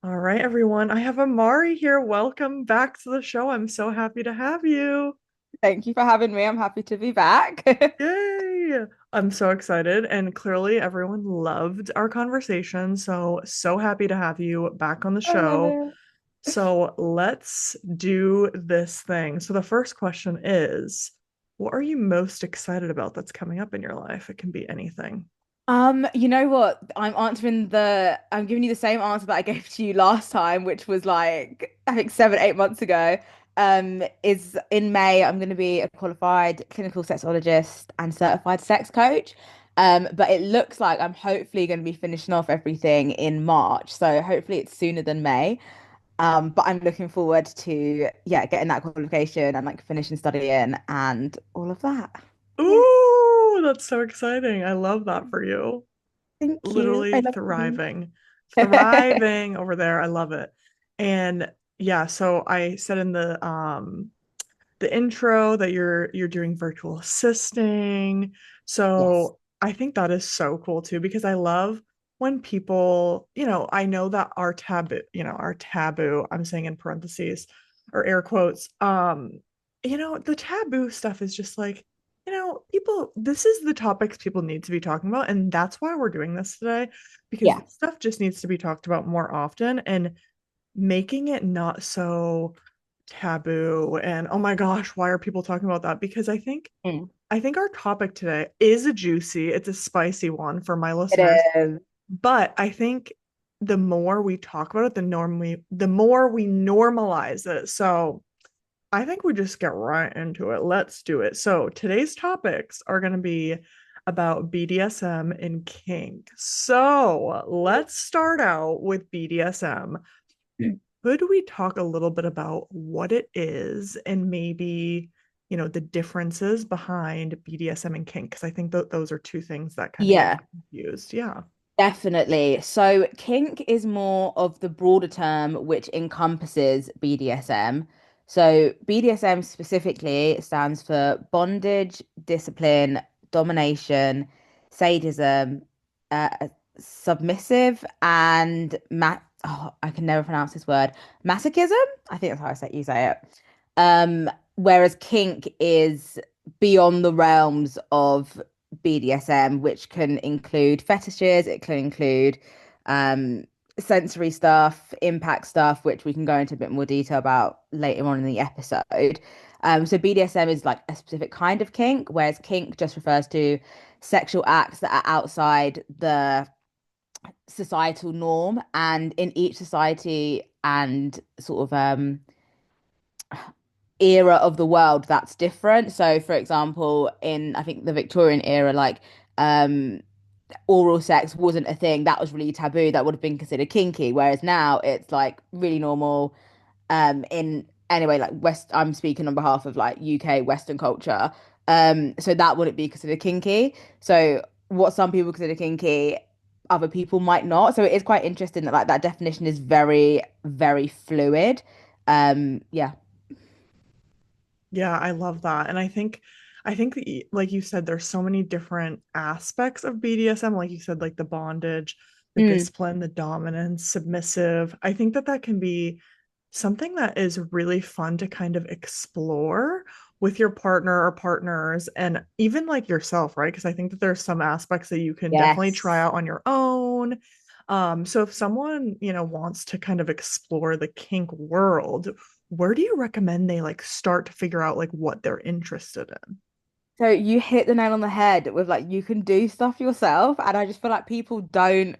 All right, everyone. I have Amari here. Welcome back to the show. I'm so happy to have you. Thank you for having me. I'm happy to be back. Yay! I'm so excited. And clearly, everyone loved our conversation. So happy to have you back on the I love show. it. So, let's do this thing. So, the first question is, what are you most excited about that's coming up in your life? It can be anything. You know what? I'm giving you the same answer that I gave to you last time, which was like I think 7, 8 months ago. Is in May I'm going to be a qualified clinical sexologist and certified sex coach. But it looks like I'm hopefully going to be finishing off everything in March. So hopefully it's sooner than May. But I'm looking forward to getting that qualification and like finishing studying and all of that. Yeah. Ooh, that's so exciting. I love that for you. Thank you. I Literally love you. thriving, thriving over there. I love it. And yeah, so I said in the intro that you're doing virtual assisting. Yes. So I think that is so cool too because I love when people, I know that our taboo, I'm saying in parentheses or air quotes, the taboo stuff is just like, people, this is the topics people need to be talking about. And that's why we're doing this today, because Yeah. this stuff just needs to be talked about more often and making it not so taboo and oh my gosh, why are people talking about that? Because Mm. I think our topic today is a juicy, it's a spicy one for my It listeners. is. But I think the more we talk about it, the more we normalize it. So I think we just get right into it. Let's do it. So today's topics are going to be about BDSM and kink. So let's start out with BDSM. Could we talk a little bit about what it is and maybe, the differences behind BDSM and kink? Because I think those are two things that kind of get Yeah, confused. Yeah. definitely. So kink is more of the broader term which encompasses BDSM. So BDSM specifically stands for bondage, discipline, domination, sadism, submissive, and I can never pronounce this word. Masochism? I think that's how you say it. Whereas kink is beyond the realms of BDSM, which can include fetishes, it can include um, sensory stuff, impact stuff, which we can go into a bit more detail about later on in the episode. So BDSM is like a specific kind of kink, whereas kink just refers to sexual acts that are outside the societal norm, and in each society and sort of era of the world that's different. So for example, in I think the Victorian era, like um oral sex wasn't a thing that was really taboo, that would have been considered kinky, whereas now it's like really normal. In anyway, like West, I'm speaking on behalf of like UK Western culture. So that wouldn't be considered kinky. So what some people consider kinky, other people might not. So it is quite interesting that like that definition is very, very fluid. Yeah. Yeah, I love that. And I think that, like you said, there's so many different aspects of BDSM, like you said, like the bondage, the Mm. discipline, the dominance, submissive. I think that that can be something that is really fun to kind of explore with your partner or partners and even like yourself, right? Because I think that there's some aspects that you can definitely try Yes. out on your own. So if someone, wants to kind of explore the kink world, where do you recommend they like start to figure out like what they're interested in? So you hit the nail on the head with like you can do stuff yourself, and I just feel like people don't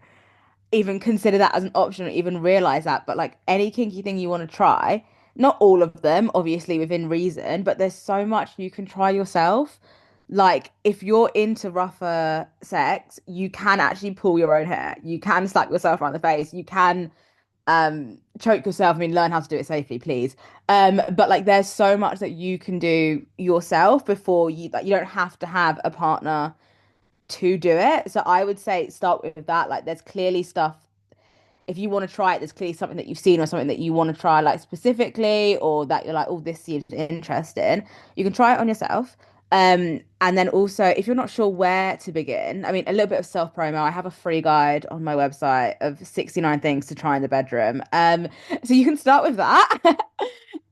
even consider that as an option or even realize that. But like any kinky thing you want to try, not all of them, obviously within reason, but there's so much you can try yourself. Like if you're into rougher sex, you can actually pull your own hair. You can slap yourself around the face. You can choke yourself. I mean, learn how to do it safely, please. But like there's so much that you can do yourself before you don't have to have a partner to do it. So I would say start with that. Like there's clearly stuff, if you want to try it, there's clearly something that you've seen or something that you want to try like specifically, or that you're like, oh, this seems interesting. You can try it on yourself. And then also, if you're not sure where to begin, I mean, a little bit of self promo. I have a free guide on my website of 69 things to try in the bedroom. So you can start with that.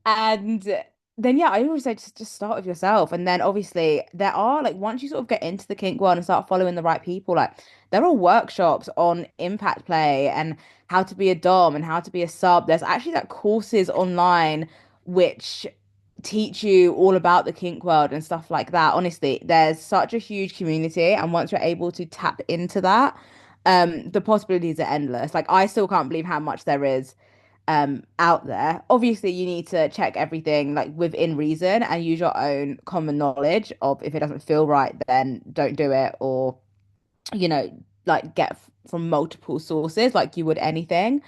And then, yeah, I always say just start with yourself. And then obviously, there are like, once you sort of get into the kink world and start following the right people, like, there are workshops on impact play and how to be a dom and how to be a sub. There's actually like courses online which teach you all about the kink world and stuff like that. Honestly, there's such a huge community, and once you're able to tap into that, the possibilities are endless. Like I still can't believe how much there is out there. Obviously, you need to check everything like within reason and use your own common knowledge of if it doesn't feel right, then don't do it, or you know, like get from multiple sources like you would anything.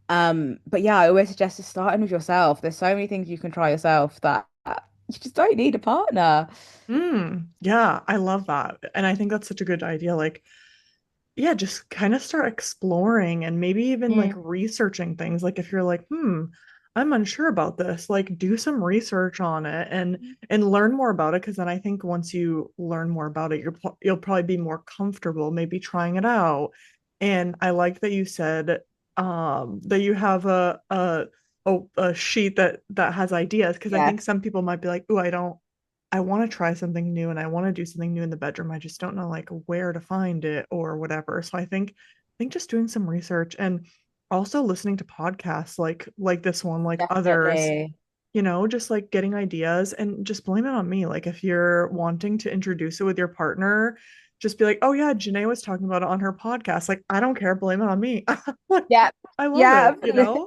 But yeah, I always suggest just starting with yourself. There's so many things you can try yourself that you just don't need a partner. Yeah, I love that. And I think that's such a good idea. Like, yeah, just kind of start exploring and maybe even like Mm. researching things. Like if you're like, I'm unsure about this, like do some research on it and learn more about it. Because then I think once you learn more about it, you'll probably be more comfortable maybe trying it out. And I like that you said that you have a sheet that has ideas because I think Yes. some people might be like, oh, I want to try something new and I want to do something new in the bedroom. I just don't know like where to find it or whatever. So I think just doing some research and also listening to podcasts like this one, like others, Definitely. just like getting ideas and just blame it on me. Like if you're wanting to introduce it with your partner, just be like, "Oh yeah, Janae was talking about it on her podcast." Like I don't care, blame it on me. Like Yeah. I love Yeah. it.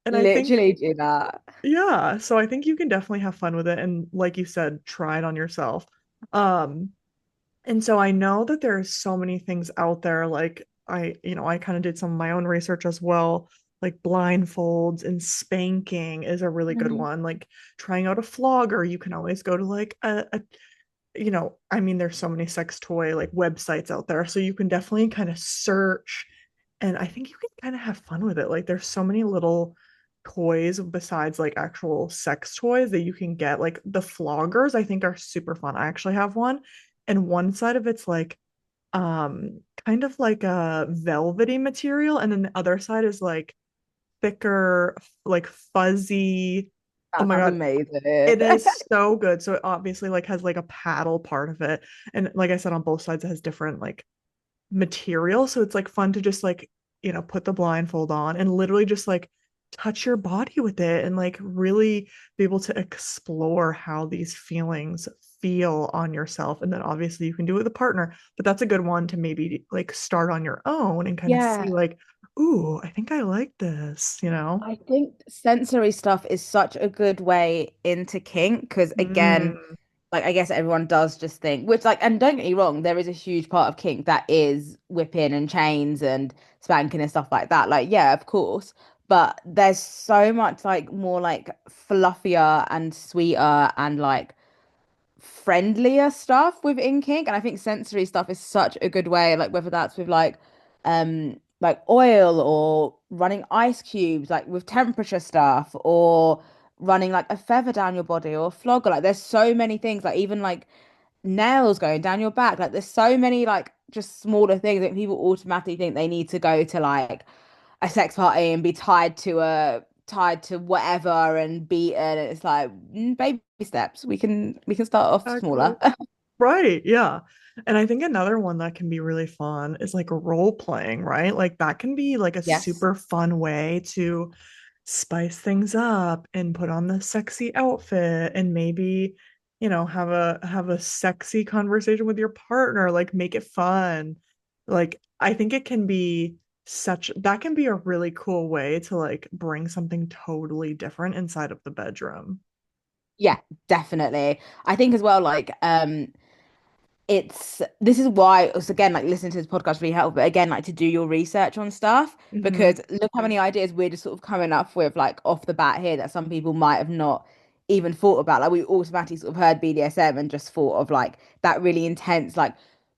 And I think Literally do that. yeah, so I think you can definitely have fun with it and like you said, try it on yourself. Um, and so I know that there's so many things out there like I kind of did some of my own research as well. Like blindfolds and spanking is a really good Mhm. one. Like trying out a flogger, you can always go to like I mean there's so many sex toy like websites out there, so you can definitely kind of search and I think you can kind of have fun with it. Like there's so many little toys besides like actual sex toys that you can get. Like the floggers, I think are super fun. I actually have one, and one side of it's like kind of like a velvety material, and then the other side is like thicker, like fuzzy. Oh That my sounds God, amazing. it is so good. So it obviously like has like a paddle part of it. And like I said, on both sides, it has different like material. So it's like fun to just like, put the blindfold on and literally just like touch your body with it and like really be able to explore how these feelings feel on yourself. And then obviously you can do it with a partner, but that's a good one to maybe like start on your own and kind of see Yeah. like, ooh, I think I like this. I think sensory stuff is such a good way into kink because again, Mm, like I guess everyone does just think, which like, and don't get me wrong, there is a huge part of kink that is whipping and chains and spanking and stuff like that. Like, yeah, of course. But there's so much like more like fluffier and sweeter and like friendlier stuff with inking, and I think sensory stuff is such a good way, like whether that's with like oil or running ice cubes, like with temperature stuff, or running like a feather down your body or a flogger. Like there's so many things, like even like nails going down your back. Like there's so many like just smaller things that people automatically think they need to go to like a sex party and be tied to whatever and beaten. And it's like baby steps. We can start off exactly. smaller. Right, yeah. And I think another one that can be really fun is like role playing, right? Like that can be like a Yes. super fun way to spice things up and put on the sexy outfit and maybe, have a sexy conversation with your partner, like make it fun. Like I think it can be such that can be a really cool way to like bring something totally different inside of the bedroom. Yeah, definitely. I think as well, like it's this is why it's again like listening to this podcast really helpful, but again like to do your research on stuff Hmm. because look how many ideas we're just sort of coming up with like off the bat here that some people might have not even thought about. Like we automatically sort of heard BDSM and just thought of like that really intense like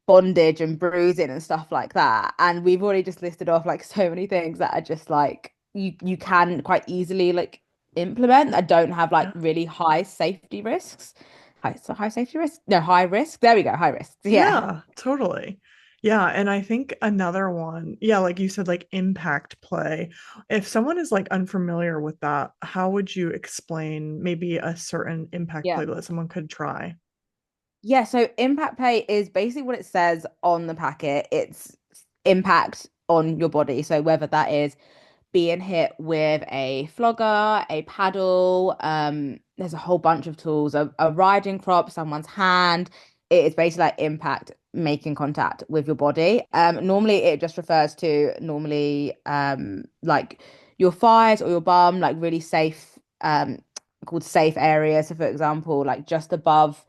bondage and bruising and stuff like that, and we've already just listed off like so many things that are just like you can quite easily like implement that don't have like Yeah. really high safety risks. high safety risk. No, high risk. There we go. High risk. Yeah. Yeah, totally. Yeah, and I think another one, yeah, like you said, like impact play. If someone is like unfamiliar with that, how would you explain maybe a certain impact Yeah. play that someone could try? Yeah, so impact pay is basically what it says on the packet. It's impact on your body. So whether that is being hit with a flogger, a paddle, there's a whole bunch of tools, a riding crop, someone's hand. It is basically like impact making contact with your body. Normally it just refers to normally like your thighs or your bum, like really safe, called safe areas. So for example, like just above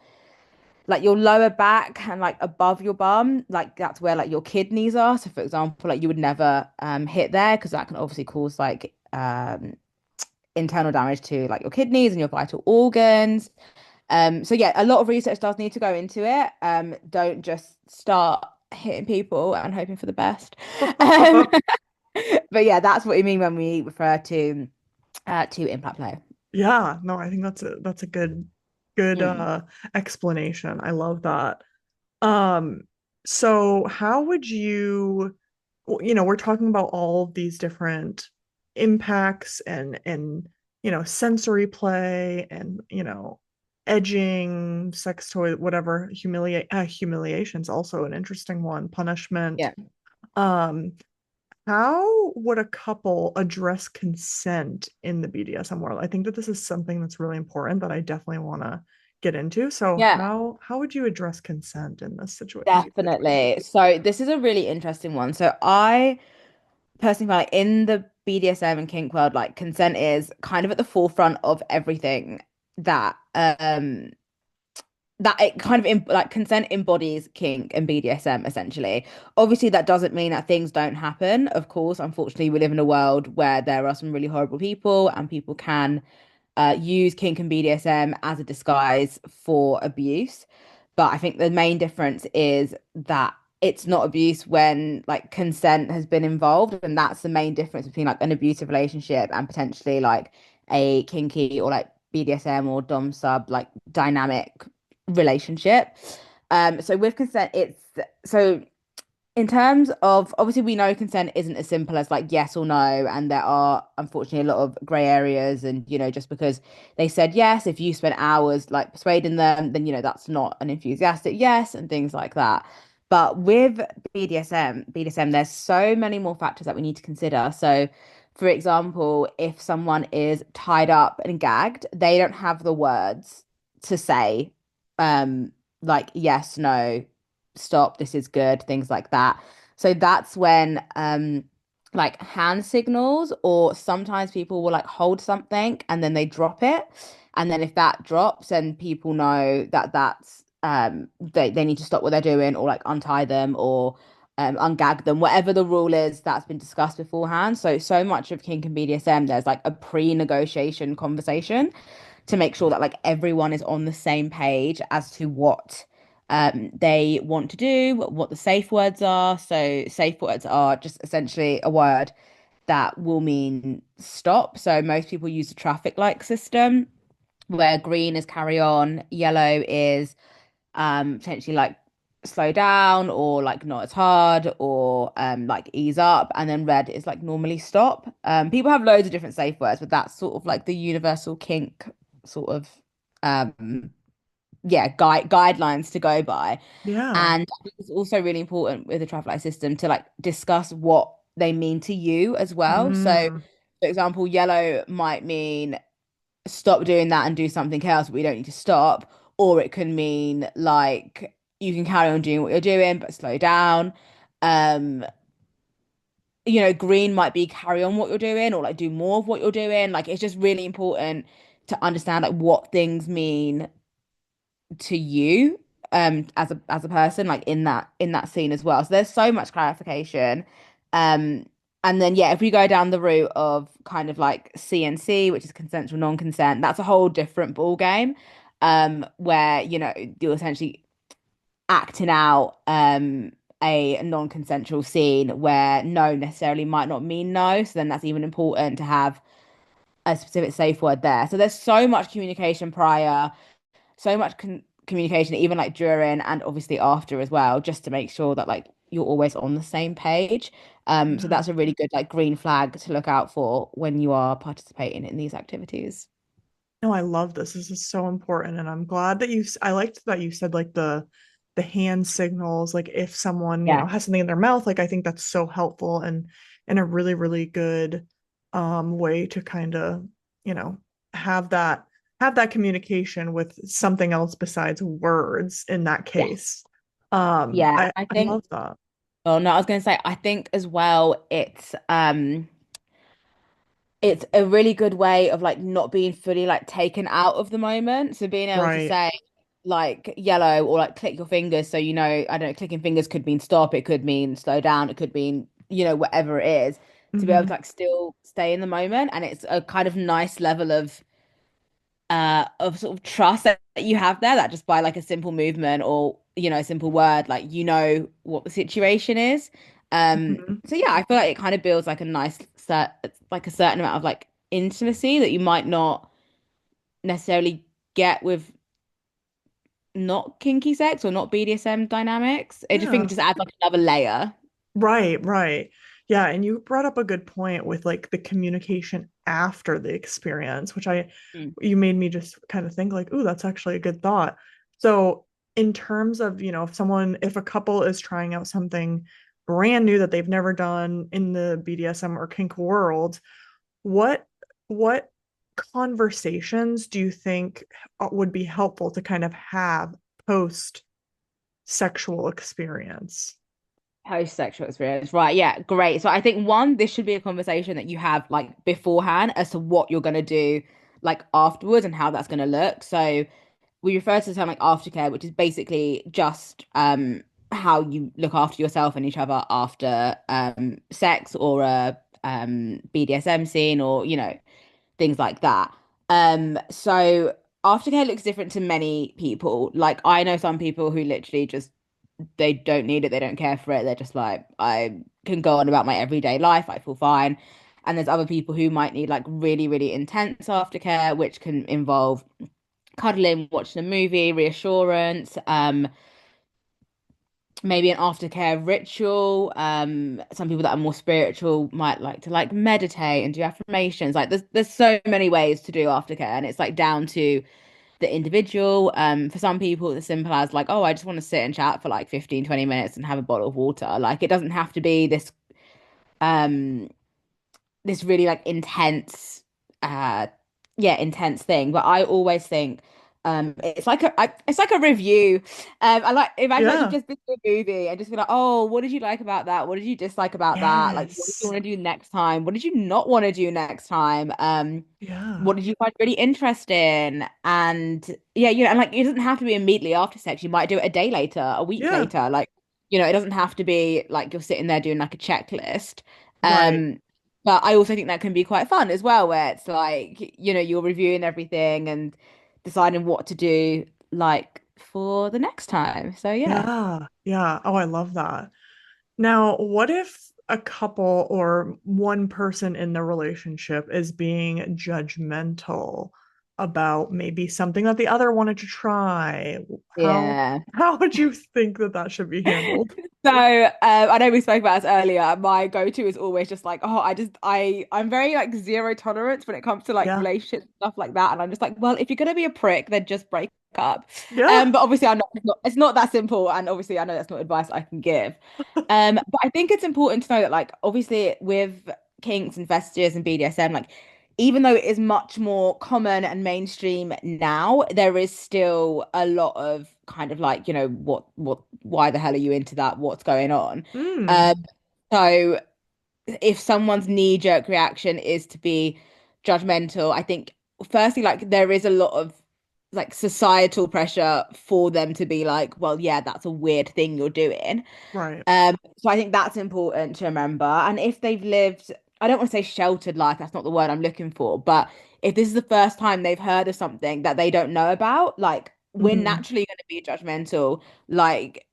like your lower back and like above your bum, like that's where like your kidneys are. So for example, like you would never hit there because that can obviously cause like internal damage to like your kidneys and your vital organs. So yeah, a lot of research does need to go into it. Don't just start hitting people and hoping for the best. Um, but yeah, that's what we mean when we refer to impact play. Yeah, no, I think that's a good Mm. explanation. I love that. Um, so how would you, we're talking about all of these different impacts and sensory play and edging, sex toy, whatever, humiliation's also an interesting one, punishment. Yeah. Um, how would a couple address consent in the BDSM world? I think that this is something that's really important that I definitely want to get into. So Yeah. how would you address consent in these situations? Definitely. So this is a really interesting one. So I personally feel like in the BDSM and kink world, like consent is kind of at the forefront of everything that that it kind of like consent embodies kink and BDSM essentially. Obviously, that doesn't mean that things don't happen. Of course, unfortunately, we live in a world where there are some really horrible people and people can use kink and BDSM as a disguise for abuse. But I think the main difference is that it's not abuse when like consent has been involved, and that's the main difference between like an abusive relationship and potentially like a kinky or like BDSM or dom sub like dynamic relationship. So with consent, it's so in terms of obviously we know consent isn't as simple as like yes or no, and there are unfortunately a lot of grey areas, and just because they said yes, if you spent hours like persuading them, then that's not an enthusiastic yes and things like that. But with BDSM, there's so many more factors that we need to consider. So for example, if someone is tied up and gagged, they don't have the words to say um like yes, no, stop, this is good, things like that. So that's when like hand signals, or sometimes people will like hold something and then they drop it. And then if that drops, then people know that that's they need to stop what they're doing or like untie them or ungag them, whatever the rule is that's been discussed beforehand. So much of kink and BDSM, there's like a pre-negotiation conversation to make sure that like everyone is on the same page as to what they want to do, what the safe words are. So safe words are just essentially a word that will mean stop. So most people use a traffic light system where green is carry on, yellow is potentially like slow down or like not as hard or like ease up, and then red is like normally stop. People have loads of different safe words, but that's sort of like the universal kink sort of um yeah, guidelines to go by. Yeah. And I think it's also really important with the traffic light system to like discuss what they mean to you as well. So, Mm, for example, yellow might mean stop doing that and do something else, but we don't need to stop. Or it can mean like you can carry on doing what you're doing, but slow down. Um, green might be carry on what you're doing or like do more of what you're doing. Like it's just really important to understand like what things mean to you as a person like in that scene as well. So there's so much clarification. Um and then yeah, if we go down the route of kind of like CNC, which is consensual non-consent, that's a whole different ball game. Where you're essentially acting out a non-consensual scene where no necessarily might not mean no. So then that's even important to have a specific safe word there. So there's so much communication prior. so much communication, even like during and obviously after as well, just to make sure that like you're always on the same page. So Yeah. that's a really good like green flag to look out for when you are participating in these activities. No, I love this. This is so important, and I'm glad that I liked that you said like the hand signals, like if someone, Yeah. has something in their mouth, like I think that's so helpful and a really, really good way to kind of, you know, have that have that communication with something else besides words in that Yeah. case. Yeah. I I think, love that. oh no, I was going to say, I think as well, it's a really good way of like not being fully like taken out of the moment. So being able to Right. say like yellow or like click your fingers. So, I don't know, clicking fingers could mean stop, it could mean slow down, it could mean, whatever it is, to be able to Hmm. like still stay in the moment. And it's a kind of nice level of sort of trust that you have there, that just by like a simple movement or a simple word, like what the situation is. Hmm. So yeah, I feel like it kind of builds like a nice like a certain amount of like intimacy that you might not necessarily get with not kinky sex or not BDSM dynamics. I just think it Yeah. just adds like another layer. Right, right. Yeah, and you brought up a good point with like the communication after the experience, which Mm. you made me just kind of think like, ooh, that's actually a good thought. So, in terms of, if a couple is trying out something brand new that they've never done in the BDSM or kink world, what what conversations do you think would be helpful to kind of have post sexual experience? Post-sexual experience, right? Yeah, great. So I think one, this should be a conversation that you have like beforehand as to what you're gonna do like afterwards and how that's gonna look. So we refer to the term like aftercare, which is basically just how you look after yourself and each other after sex or a BDSM scene or things like that. So aftercare looks different to many people. Like I know some people who literally just they don't need it, they don't care for it. They're just like, I can go on about my everyday life, I feel fine. And there's other people who might need like really, really intense aftercare, which can involve cuddling, watching a movie, reassurance, maybe an aftercare ritual. Some people that are more spiritual might like to like meditate and do affirmations. Like there's so many ways to do aftercare, and it's like down to the individual. For some people, it's as simple as like, oh, I just want to sit and chat for like 15, 20 minutes and have a bottle of water. Like it doesn't have to be um this really like intense intense thing. But I always think it's like a review. I like imagine like you've Yeah. just been to a movie and just be like, oh, what did you like about that? What did you dislike about that? Like what did you Yes. want to do next time? What did you not want to do next time? What Yeah. did you find really interesting? And yeah, and like it doesn't have to be immediately after sex. You might do it a day later, a week Yeah. later. Like, it doesn't have to be like you're sitting there doing like a checklist. Right. Um, but I also think that can be quite fun as well, where it's like, you're reviewing everything and deciding what to do like for the next time. So yeah. Yeah. Yeah. Oh, I love that. Now, what if a couple or one person in the relationship is being judgmental about maybe something that the other wanted to try? Yeah. How would you think that that should be handled? So, I know we spoke about this earlier. My go-to is always just like, oh, I'm very like zero tolerance when it comes to like Yeah. relationships and stuff like that. And I'm just like, well, if you're gonna be a prick, then just break up. Yeah. But obviously, I know it's not that simple, and obviously, I know that's not advice I can give. But I think it's important to know that, like, obviously, with kinks and fetishes and BDSM, like, even though it is much more common and mainstream now, there is still a lot of kind of like, why the hell are you into that? What's going on? Mm. Um, so if someone's knee-jerk reaction is to be judgmental, I think firstly, like there is a lot of like societal pressure for them to be like, well, yeah, that's a weird thing you're doing. Right. So I think that's important to remember. And if they've lived, I don't want to say sheltered life, that's not the word I'm looking for, but if this is the first time they've heard of something that they don't know about, like we're Hmm. naturally going to be judgmental. Like,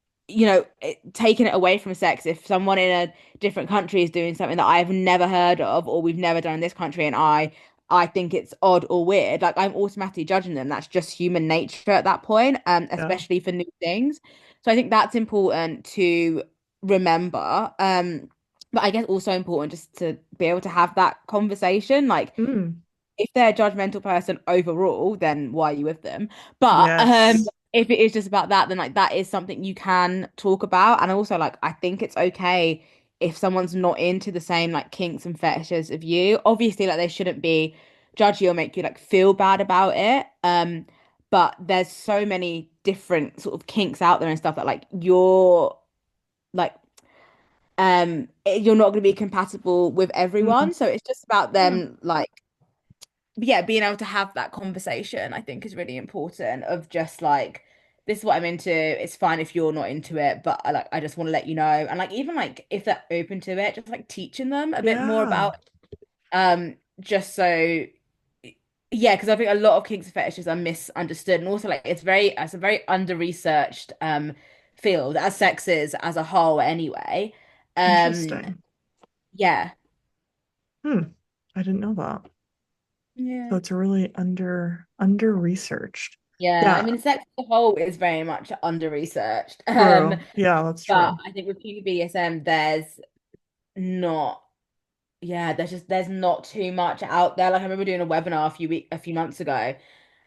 taking it away from sex, if someone in a different country is doing something that I've never heard of or we've never done in this country and I I think it's odd or weird, like I'm automatically judging them. That's just human nature at that point, Yeah. especially for new things. So I think that's important to remember. But I guess also important just to be able to have that conversation. Like Mm. if they're a judgmental person overall, then why are you with them? But Yes. if it is just about that, then like that is something you can talk about. And also like I think it's okay if someone's not into the same like kinks and fetishes of you. Obviously, like they shouldn't be judgy or make you like feel bad about it. But there's so many different sort of kinks out there and stuff that like like you're not going to be compatible with Mm. everyone. So it's just about Yeah. them like yeah, being able to have that conversation, I think, is really important of just like, this is what I'm into. It's fine if you're not into it, but I just want to let you know. And like even like if they're open to it, just like teaching them a bit more Yeah. about just so yeah, because I think a lot of kinks and fetishes are misunderstood and also like it's a very under-researched field as sex is as a whole anyway. Um Interesting. yeah. Hmm. I didn't know that. So Yeah. it's really under researched. Yeah, I Yeah, mean, sex as a whole is very much under-researched. true. Yeah, that's But true. I think with Kink BDSM, not, yeah, there's not too much out there. Like I remember doing a webinar a few months ago,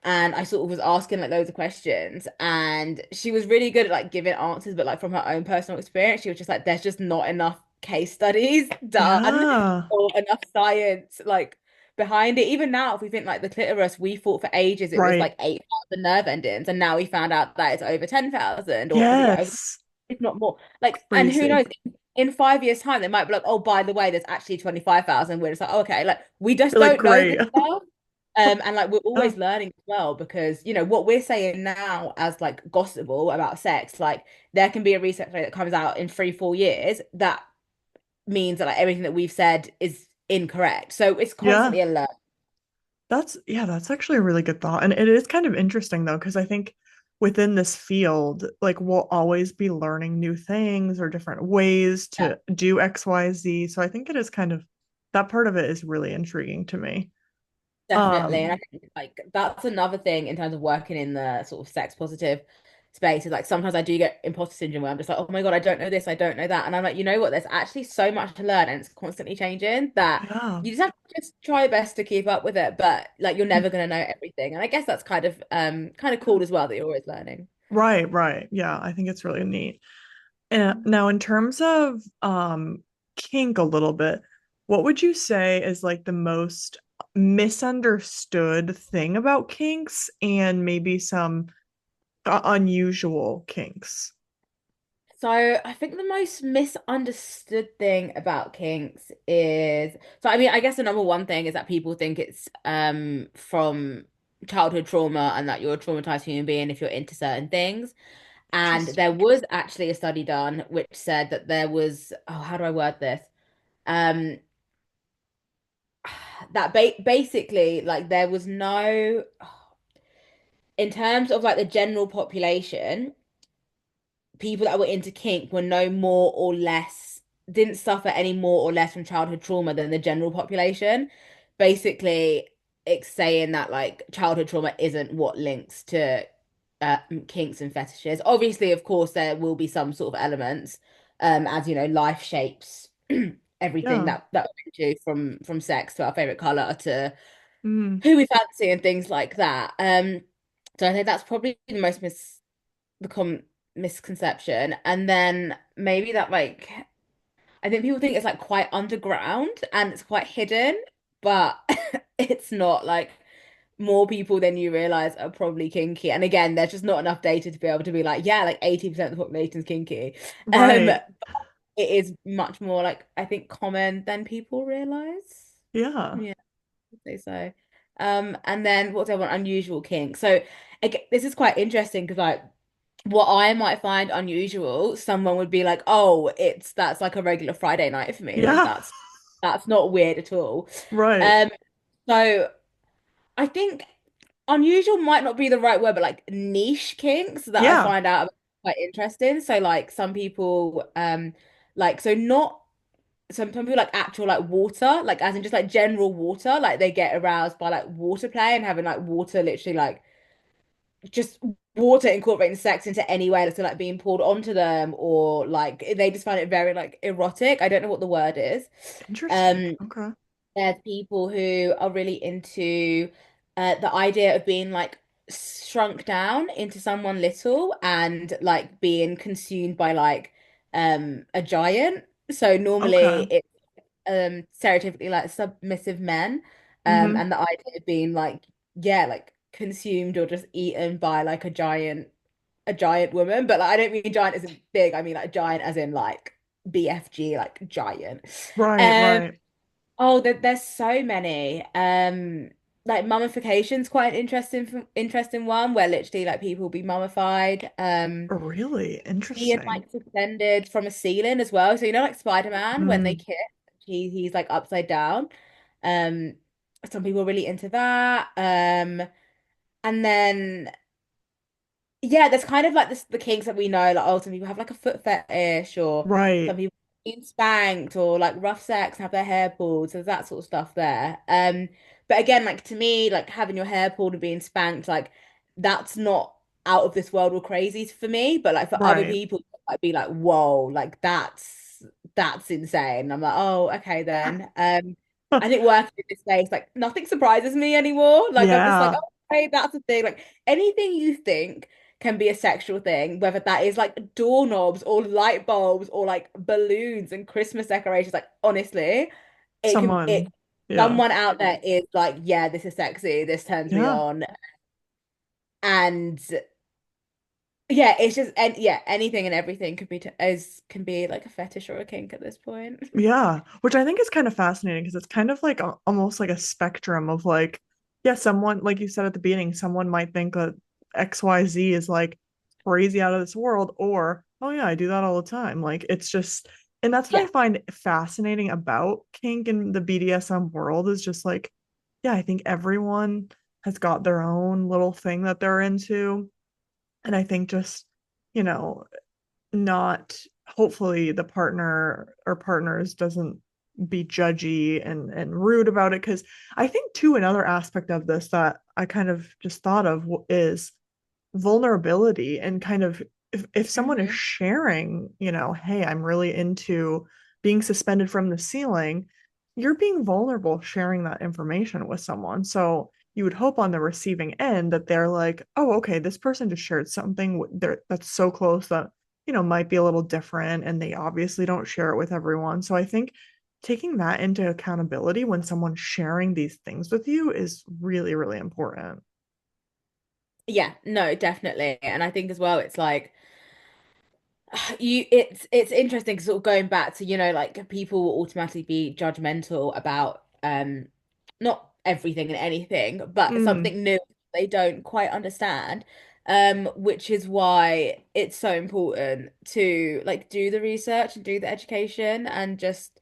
and I sort of was asking like loads of questions, and she was really good at like giving answers, but like from her own personal experience, she was just like, there's just not enough case studies done Yeah. or enough science like behind it. Even now, if we think like the clitoris, we thought for ages it was Right. like 8,000 nerve endings, and now we found out that it's over 10,000, or yeah, Yes. if not more. Like, and who Crazy. knows? In 5 years' time, they might be like, oh, by the way, there's actually 25,000. We're just like, okay, like we just You're like, don't know great. this stuff. And like we're Yeah. always learning as well because what we're saying now as like gossipable about sex, like there can be a research study that comes out in 3, 4 years that means that like everything that we've said is incorrect. So it's Yeah. constantly a learn. That's actually a really good thought. And it is kind of interesting though, because I think within this field, like we'll always be learning new things or different ways Yeah, to do X, Y, Z. So I think it is kind of that part of it is really intriguing to me. definitely. And I Um, think like that's another thing in terms of working in the sort of sex positive space is like sometimes I do get imposter syndrome where I'm just like, oh my God, I don't know this, I don't know that. And I'm like, you know what? There's actually so much to learn and it's constantly changing that yeah. you just have to just try your best to keep up with it. But like you're never gonna know everything. And I guess that's kind of cool as well that you're always learning. Right, right. Yeah, I think it's really neat. And now in terms of kink a little bit, what would you say is like the most misunderstood thing about kinks and maybe some unusual kinks? So I think the most misunderstood thing about kinks is so I mean I guess the number one thing is that people think it's from childhood trauma and that you're a traumatized human being if you're into certain things. And Interesting. there was actually a study done which said that there was how do I word this? Um that basically like there was no in terms of like the general population people that were into kink were no more or less didn't suffer any more or less from childhood trauma than the general population. Basically, it's saying that like childhood trauma isn't what links to kinks and fetishes. Obviously, of course, there will be some sort of elements, as life shapes everything Yeah. that we're into from sex to our favorite color to Mm, who we fancy and things like that. So I think that's probably the most the com misconception. And then maybe that like I think people think it's like quite underground and it's quite hidden, but it's not like more people than you realize are probably kinky. And again, there's just not enough data to be able to be like, yeah, like 80% of the population is kinky. right. It is much more like I think common than people realize. Yeah. Yeah, I'd say so. And then what's the other one? Unusual kink. So again, this is quite interesting because like what I might find unusual, someone would be like, "Oh, that's like a regular Friday night for me. Like Yeah. that's not weird at all." Right. Um, so I think unusual might not be the right word, but like niche kinks that I Yeah. find out about quite interesting. So like some people, like so not some people like actual like water, like as in just like general water, like they get aroused by like water play and having like water literally like just water incorporating sex into any way that's like being poured onto them or like they just find it very like erotic. I don't know what the word is. Interesting. Um, Okay. there's people who are really into the idea of being like shrunk down into someone little and like being consumed by like a giant. So Okay. normally it's stereotypically like submissive men. Mm-hmm. And the idea of being like, yeah, like consumed or just eaten by like a giant woman. But like I don't mean giant as in big, I mean like giant as in like BFG, like giant. Right, Um, right. oh, there's so many. Like mummification's quite an interesting one where literally like people will be mummified. Really Being interesting. like suspended from a ceiling as well. So you know, like Spider-Man when they Mm, kiss, he's like upside down. Um, some people are really into that. And then yeah, there's kind of like this the kinks that we know, like oh, some people have like a foot fetish, or some right, people being spanked, or like rough sex, have their hair pulled. So there's that sort of stuff there. But again, like to me, like having your hair pulled and being spanked, like that's not out of this world or crazy for me. But like for other right. people, it might be like, whoa, like that's insane. I'm like, oh, okay then. I think working in this space, like nothing surprises me anymore. Like I'm just like, Yeah, oh, okay, that's the thing. Like anything you think can be a sexual thing, whether that is like doorknobs or light bulbs or like balloons and Christmas decorations. Like honestly, it someone. Yeah, someone out there is like, yeah, this is sexy, this turns me yeah. on. And yeah, it's just and yeah, anything and everything could be can be like a fetish or a kink at this point. Yeah, which I think is kind of fascinating because it's kind of like almost like a spectrum of like, yeah, someone, like you said at the beginning, someone might think that XYZ is like crazy out of this world, or, oh yeah, I do that all the time. Like it's just, and that's what I Yeah. find fascinating about kink and the BDSM world is just like, yeah, I think everyone has got their own little thing that they're into. And I think just, you know, not hopefully the partner or partners doesn't be judgy and rude about it because I think too another aspect of this that I kind of just thought of is vulnerability and kind of if someone is Hmm. sharing, hey, I'm really into being suspended from the ceiling, you're being vulnerable sharing that information with someone. So you would hope on the receiving end that they're like, oh, okay, this person just shared something that's so close that, might be a little different and they obviously don't share it with everyone. So I think taking that into accountability when someone's sharing these things with you is really, really important. Yeah, no, definitely. And I think as well, it's like it's interesting sort of going back to like people will automatically be judgmental about not everything and anything but Mm, something new they don't quite understand, which is why it's so important to like do the research and do the education and just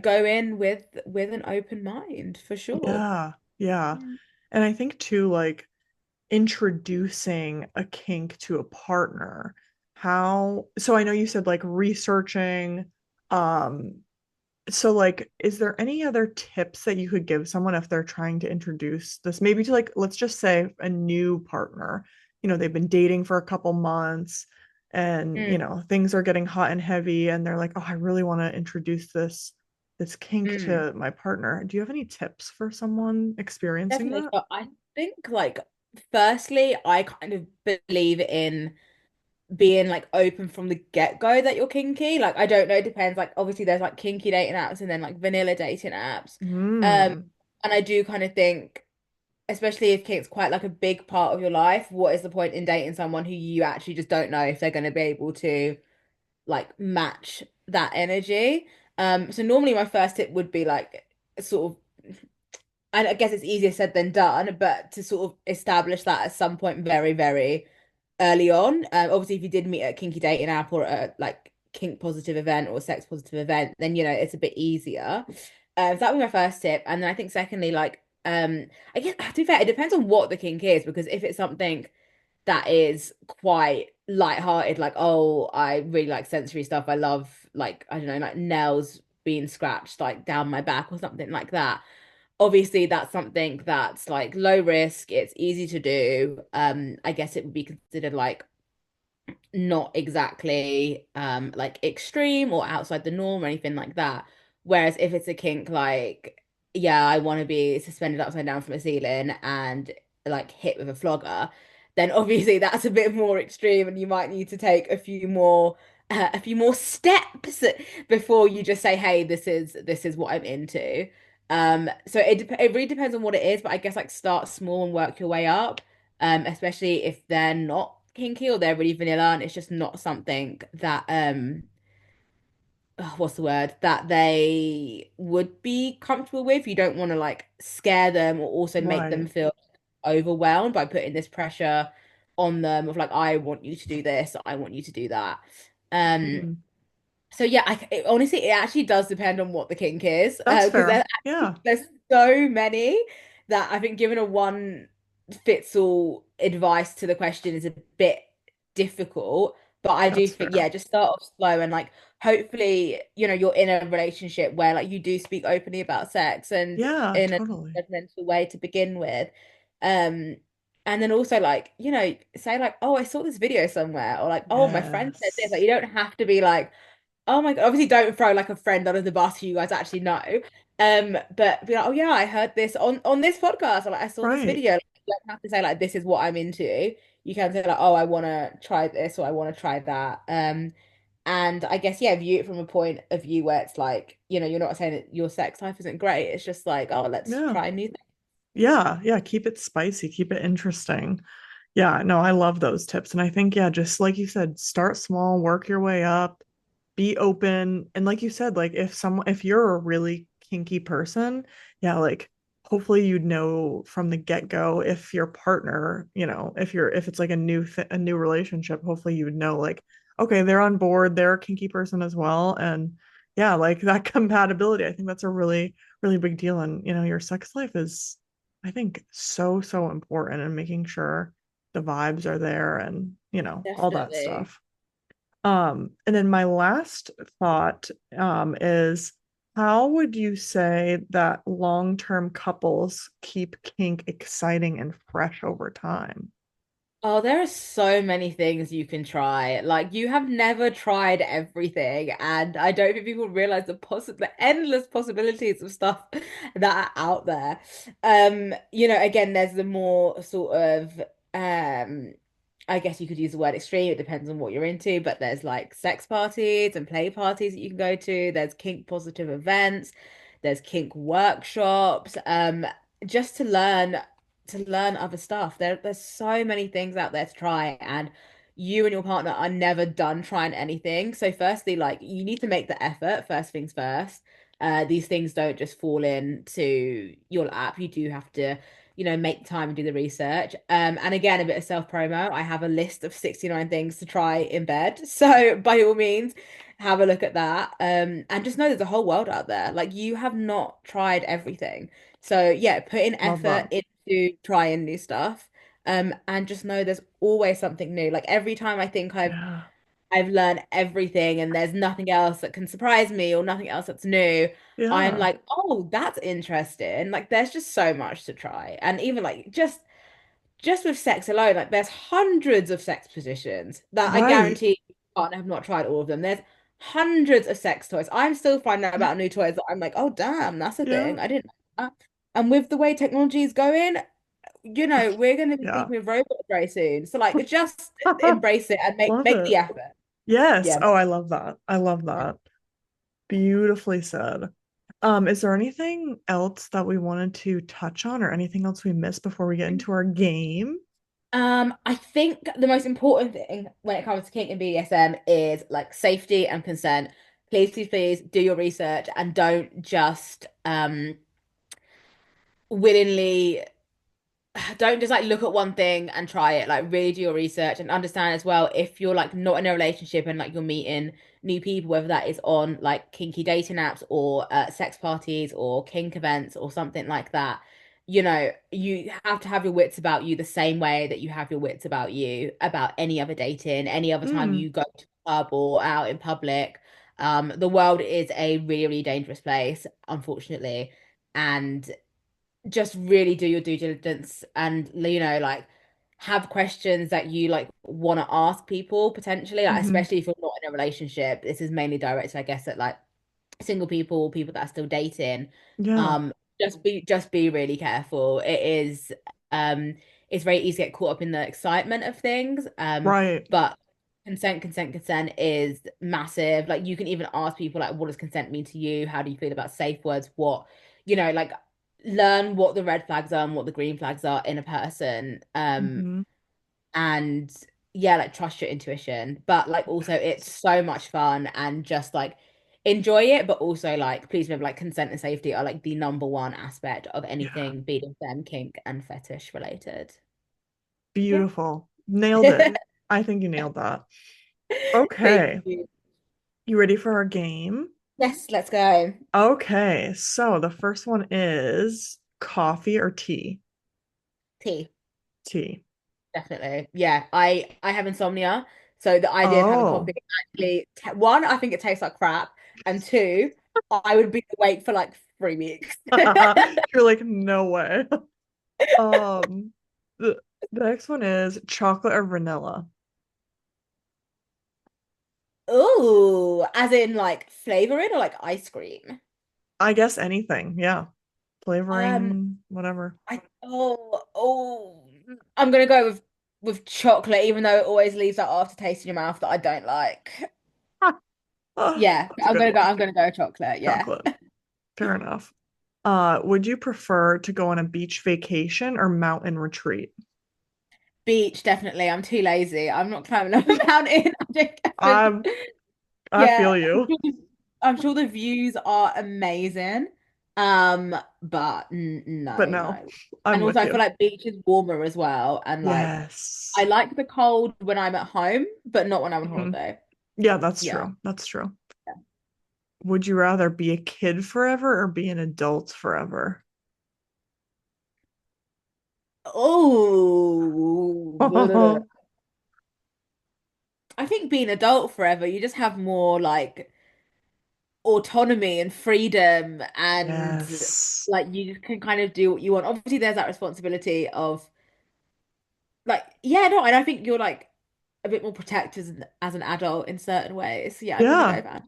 go in with an open mind for sure. yeah, yeah. Yeah. And I think too, like introducing a kink to a partner, so I know you said like researching, um, so like, is there any other tips that you could give someone if they're trying to introduce this, maybe to like, let's just say a new partner, they've been dating for a couple months and, Mm, things are getting hot and heavy and they're like, oh, I really want to introduce this kink mm. to my partner. Do you have any tips for someone experiencing Definitely. that? So I think like firstly, I kind of believe in being like open from the get-go that you're kinky. Like I don't know, it depends. Like obviously there's like kinky dating apps and then like vanilla dating apps. Um, Hmm. and I do kind of think, especially if kink's quite like a big part of your life, what is the point in dating someone who you actually just don't know if they're going to be able to like match that energy? So normally my first tip would be like sort of I guess it's easier said than done, but to sort of establish that at some point very, very early on. Obviously, if you did meet at a kinky dating app or a like kink positive event or sex positive event, then it's a bit easier. So that was my first tip, and then I think secondly, like I guess to be fair, it depends on what the kink is because if it's something that is quite light-hearted, like oh, I really like sensory stuff. I love like I don't know, like nails being scratched like down my back or something like that. Obviously, that's something that's like low risk, it's easy to do. I guess it would be considered like not exactly like extreme or outside the norm or anything like that. Whereas if it's a kink, like, yeah, I want to be suspended upside down from a ceiling and like hit with a flogger, then obviously that's a bit more extreme and you might need to take a few more steps before you just say, hey, this is what I'm into. So it really depends on what it is, but I guess like start small and work your way up, especially if they're not kinky or they're really vanilla and it's just not something that what's the word, that they would be comfortable with. You don't want to like scare them or also make them Right. feel overwhelmed by putting this pressure on them of like, I want you to do this, I want you to do that. Um, Mhm. so yeah, honestly, it actually does depend on what the kink is, That's because fair. Yeah. there's so many that I think giving a one fits all advice to the question is a bit difficult. But I do That's think, yeah, fair. just start off slow and like hopefully, you're in a relationship where like you do speak openly about sex and Yeah, in a totally. judgmental way to begin with. Um, and then also like, say like, oh, I saw this video somewhere, or like, oh, my friend said this. Like, Yes. you don't have to be like, oh my God, obviously don't throw like a friend under the bus who you guys actually know. But be like, oh yeah, I heard this on this podcast, or like I saw this Right. video. Like, you don't have to say like this is what I'm into. You can say like, oh, I want to try this or I want to try that. And I guess yeah, view it from a point of view where it's like, you're not saying that your sex life isn't great. It's just like, oh, let's Yeah. try new things. Yeah. Yeah. Keep it spicy, keep it interesting. Yeah. No, I love those tips. And I think, yeah, just like you said, start small, work your way up, be open. And like you said, like if you're a really kinky person, yeah, like hopefully you'd know from the get-go if your partner, if it's like a new relationship, hopefully you would know like, okay, they're on board, they're a kinky person as well. And yeah, like that compatibility, I think that's a really, really big deal. And your sex life is, I think, so, so important and making sure the vibes are there and, all that Definitely. stuff. And then my last thought is how would you say that long-term couples keep kink exciting and fresh over time? Oh, there are so many things you can try. Like you have never tried everything, and I don't think people realize the endless possibilities of stuff that are out there. Again, there's the more sort of I guess you could use the word extreme. It depends on what you're into, but there's like sex parties and play parties that you can go to. There's kink positive events. There's kink workshops. Just to learn other stuff. There's so many things out there to try, and you and your partner are never done trying anything. So firstly, like you need to make the effort, first things first. These things don't just fall into your lap. You do have to, make time and do the research. And again, a bit of self-promo. I have a list of 69 things to try in bed. So by all means, have a look at that. And just know there's a whole world out there. Like you have not tried everything. So yeah, put in Love effort that. into trying new stuff. And just know there's always something new. Like every time I think Yeah. I've learned everything and there's nothing else that can surprise me or nothing else that's new, I'm Yeah. like, oh, that's interesting. Like there's just so much to try. And even like just with sex alone, like there's hundreds of sex positions that I Right. guarantee you can't have not tried all of them. There's hundreds of sex toys. I'm still finding out about new toys that I'm like, oh damn, that's a Yeah. thing. I didn't know that. And with the way technology is going, we're going to be Yeah. speaking with robots very soon. So like just embrace it and make Love make it. the effort. Yes. Yeah. Oh, I love that. I love that. Beautifully said. Is there anything else that we wanted to touch on or anything else we missed before we get into our game? I think the most important thing when it comes to kink and BDSM is like safety and consent. Please, please, please do your research and don't just willingly don't just like look at one thing and try it. Like really do your research and understand as well if you're like not in a relationship and like you're meeting new people, whether that is on like kinky dating apps or sex parties or kink events or something like that. You have to have your wits about you the same way that you have your wits about you about any other dating, any other time Mm, you go to a pub or out in public. The world is a really, really dangerous place, unfortunately. And just really do your due diligence and like have questions that you like want to ask people potentially, like, Hmm. especially if you're not in a relationship. This is mainly directed, I guess, at like single people, people that are still dating. Yeah. Um, just be really careful. Um it's very easy to get caught up in the excitement of things. Right. But consent is massive. Like you can even ask people like, what does consent mean to you? How do you feel about safe words? What, like learn what the red flags are and what the green flags are in a person. Hmm. And yeah, like trust your intuition. But like also it's Yes. so much fun and just like enjoy it, but also like please remember like consent and safety are like the number one aspect of Yeah. anything BDSM, kink, and fetish related. Yeah. Beautiful. Nailed it. I think you nailed that. Thank Okay. you. You ready for our game? Yes, let's go. Okay. So the first one is coffee or tea? Tea, Tea. definitely. Yeah, I have insomnia, so the idea of having Oh. coffee actually, one, I think it tastes like crap, and two, I would be awake for like 3 weeks. You're like, no way. Um, the next one is chocolate or vanilla. Ooh, as in like flavoring or like ice cream? I guess anything. Yeah. Um, Flavoring, whatever. I'm gonna go with chocolate, even though it always leaves that aftertaste in your mouth that I don't like. Yeah, That's a good one. I'm gonna go chocolate. Yeah. Chocolate. Fair enough. Would you prefer to go on a beach vacation or mountain retreat? Beach, definitely. I'm too lazy. I'm not climbing up a mountain. Um, I Yeah, feel you, I'm sure the views are amazing. But but no, no, no. I'm And also with I feel you. like beach is warmer as well. And like I Yes. like the cold when I'm at home, but not when I'm on Mhm. holiday. Yeah, that's Yeah. true. That's true. Would you rather be a kid forever or be an adult forever? Oh, I think being adult forever, you just have more like autonomy and freedom and Yes. like you just can kind of do what you want. Obviously, there's that responsibility of like, yeah, no, and I think you're like a bit more protected as an adult in certain ways. So, yeah, I'm gonna Yeah, go for that.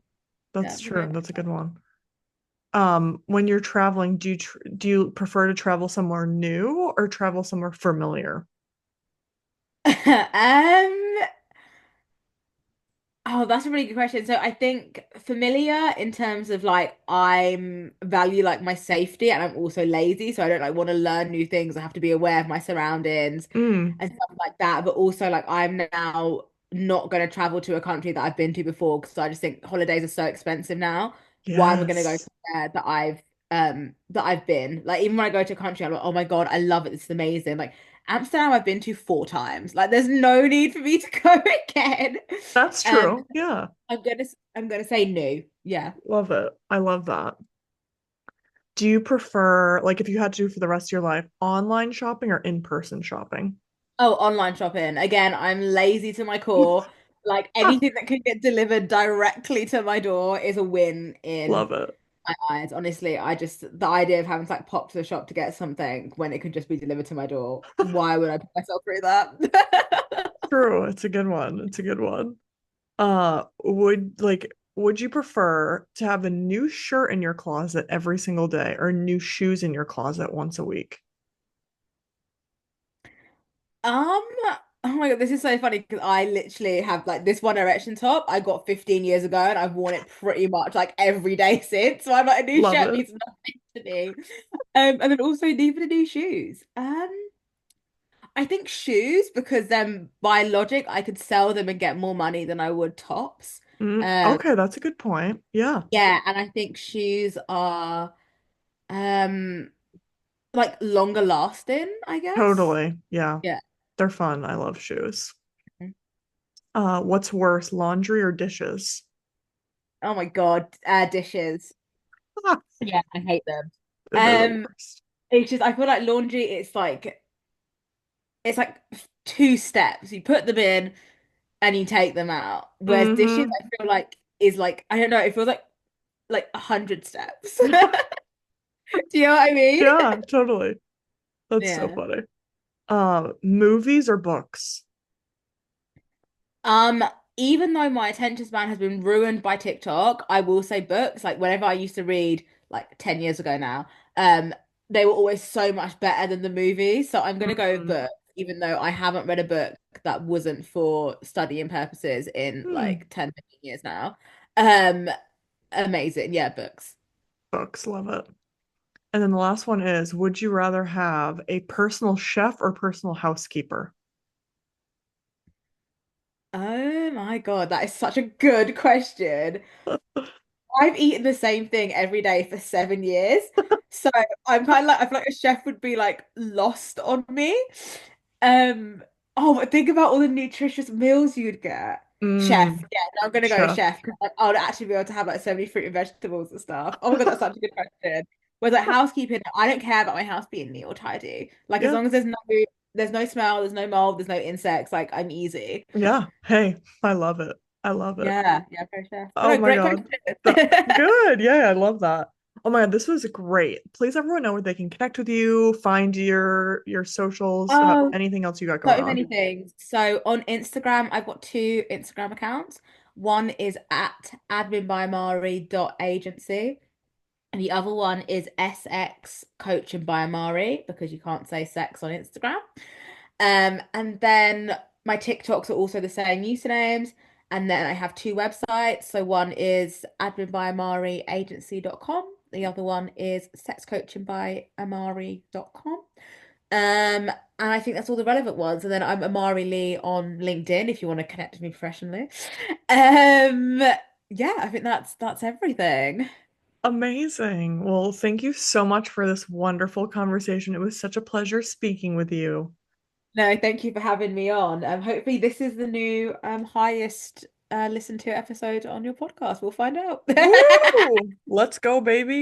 Yeah, that's I'm gonna true. go That's a for good one. When you're traveling, do you prefer to travel somewhere new or travel somewhere familiar? that. Oh, that's a really good question. So I think familiar in terms of like I'm value like my safety and I'm also lazy. So I don't like want to learn new things. I have to be aware of my surroundings Mm, and stuff like that. But also like I'm now not going to travel to a country that I've been to before because I just think holidays are so expensive now. Why am I going to go yes. somewhere that I've been? Like even when I go to a country, I'm like, oh my God, I love it. This is amazing. Like Amsterdam, I've been to 4 times. Like there's no need for me to go again. That's Um, true. Yeah. I'm gonna say no. Yeah. Love it. I love that. Do you prefer, like, if you had to do for the rest of your life, online shopping or in-person shopping? Oh, online shopping. Again, I'm lazy to my core. Like anything that can get delivered directly to my door is a win in Love it. my eyes. Honestly, the idea of having to like pop to the shop to get something when it could just be delivered to my door. Why would I put myself through that? True. It's a good one. It's a good one. Would you prefer to have a new shirt in your closet every single day or new shoes in your closet once a week? Um, oh my God, this is so funny because I literally have like this One Direction top I got 15 years ago and I've worn it pretty much like every day since. So I'm like a new Love shirt it. means nothing to me. And then also need for the new shoes. I think shoes because then by logic I could sell them and get more money than I would tops. Um, Okay, that's a good point. Yeah, yeah, and I think shoes are um like longer lasting, I guess. totally. Yeah, Yeah. they're fun. I love shoes. What's worse, laundry or dishes? Oh my God, dishes. Ah, Yeah, I hate them. they're the Um, worst. it's just I feel like laundry, it's like 2 steps. You put them in and you take them out. Whereas dishes, Mm-hmm. I feel like is like, I don't know, it feels like 100 steps. Do you know what I mean? Yeah, totally. That's so Yeah. funny. Movies or books? Um, Even though my attention span has been ruined by TikTok, I will say books. Like whenever I used to read, like 10 years ago now, um, they were always so much better than the movies. So I'm gonna go with Mm, books, even though I haven't read a book that wasn't for studying purposes in hmm, like 10, 15 years now. Um, Amazing. Yeah, books. books, love it. And then the last one is, would you rather have a personal chef or personal housekeeper? Oh my God, that is such a good question. I've eaten the same thing every day for 7 years. So I'm kind of like, I feel like a chef would be like lost on me. Um, oh, but think about all the nutritious meals you'd get. Chef, Mm, yeah, no, I'm gonna go chef. chef because like, I would actually be able to have like so many fruit and vegetables and stuff. Oh my God, that's such a good question. Whereas like housekeeping, I don't care about my house being neat or tidy. Like as Yeah, long as there's no smell, there's no mold, there's no insects, like I'm easy. yeah. Hey, I love it. I love it. Yeah, go chef. But Oh no, my great question. God. Good. Yeah, I love that. Oh my God, this was great. Please everyone know where they can connect with you, find your socials, Oh, anything else you got going so on. many things. So on Instagram, I've got two Instagram accounts. One is at adminbyamari.agency, and the other one is S3x Coach and by Amari because you can't say sex on Instagram. And then my TikToks are also the same usernames. And then I have two websites. So one is adminbyamariagency.com. The other one is sexcoachingbyamari.com. And I think that's all the relevant ones. And then I'm Amari Lee on LinkedIn if you want to connect with me professionally. Um, yeah, I think that's everything. Amazing. Well, thank you so much for this wonderful conversation. It was such a pleasure speaking with you. No, thank you for having me on. Hopefully this is the new highest listened to episode on your podcast. We'll find out. Woo! Let's go, baby.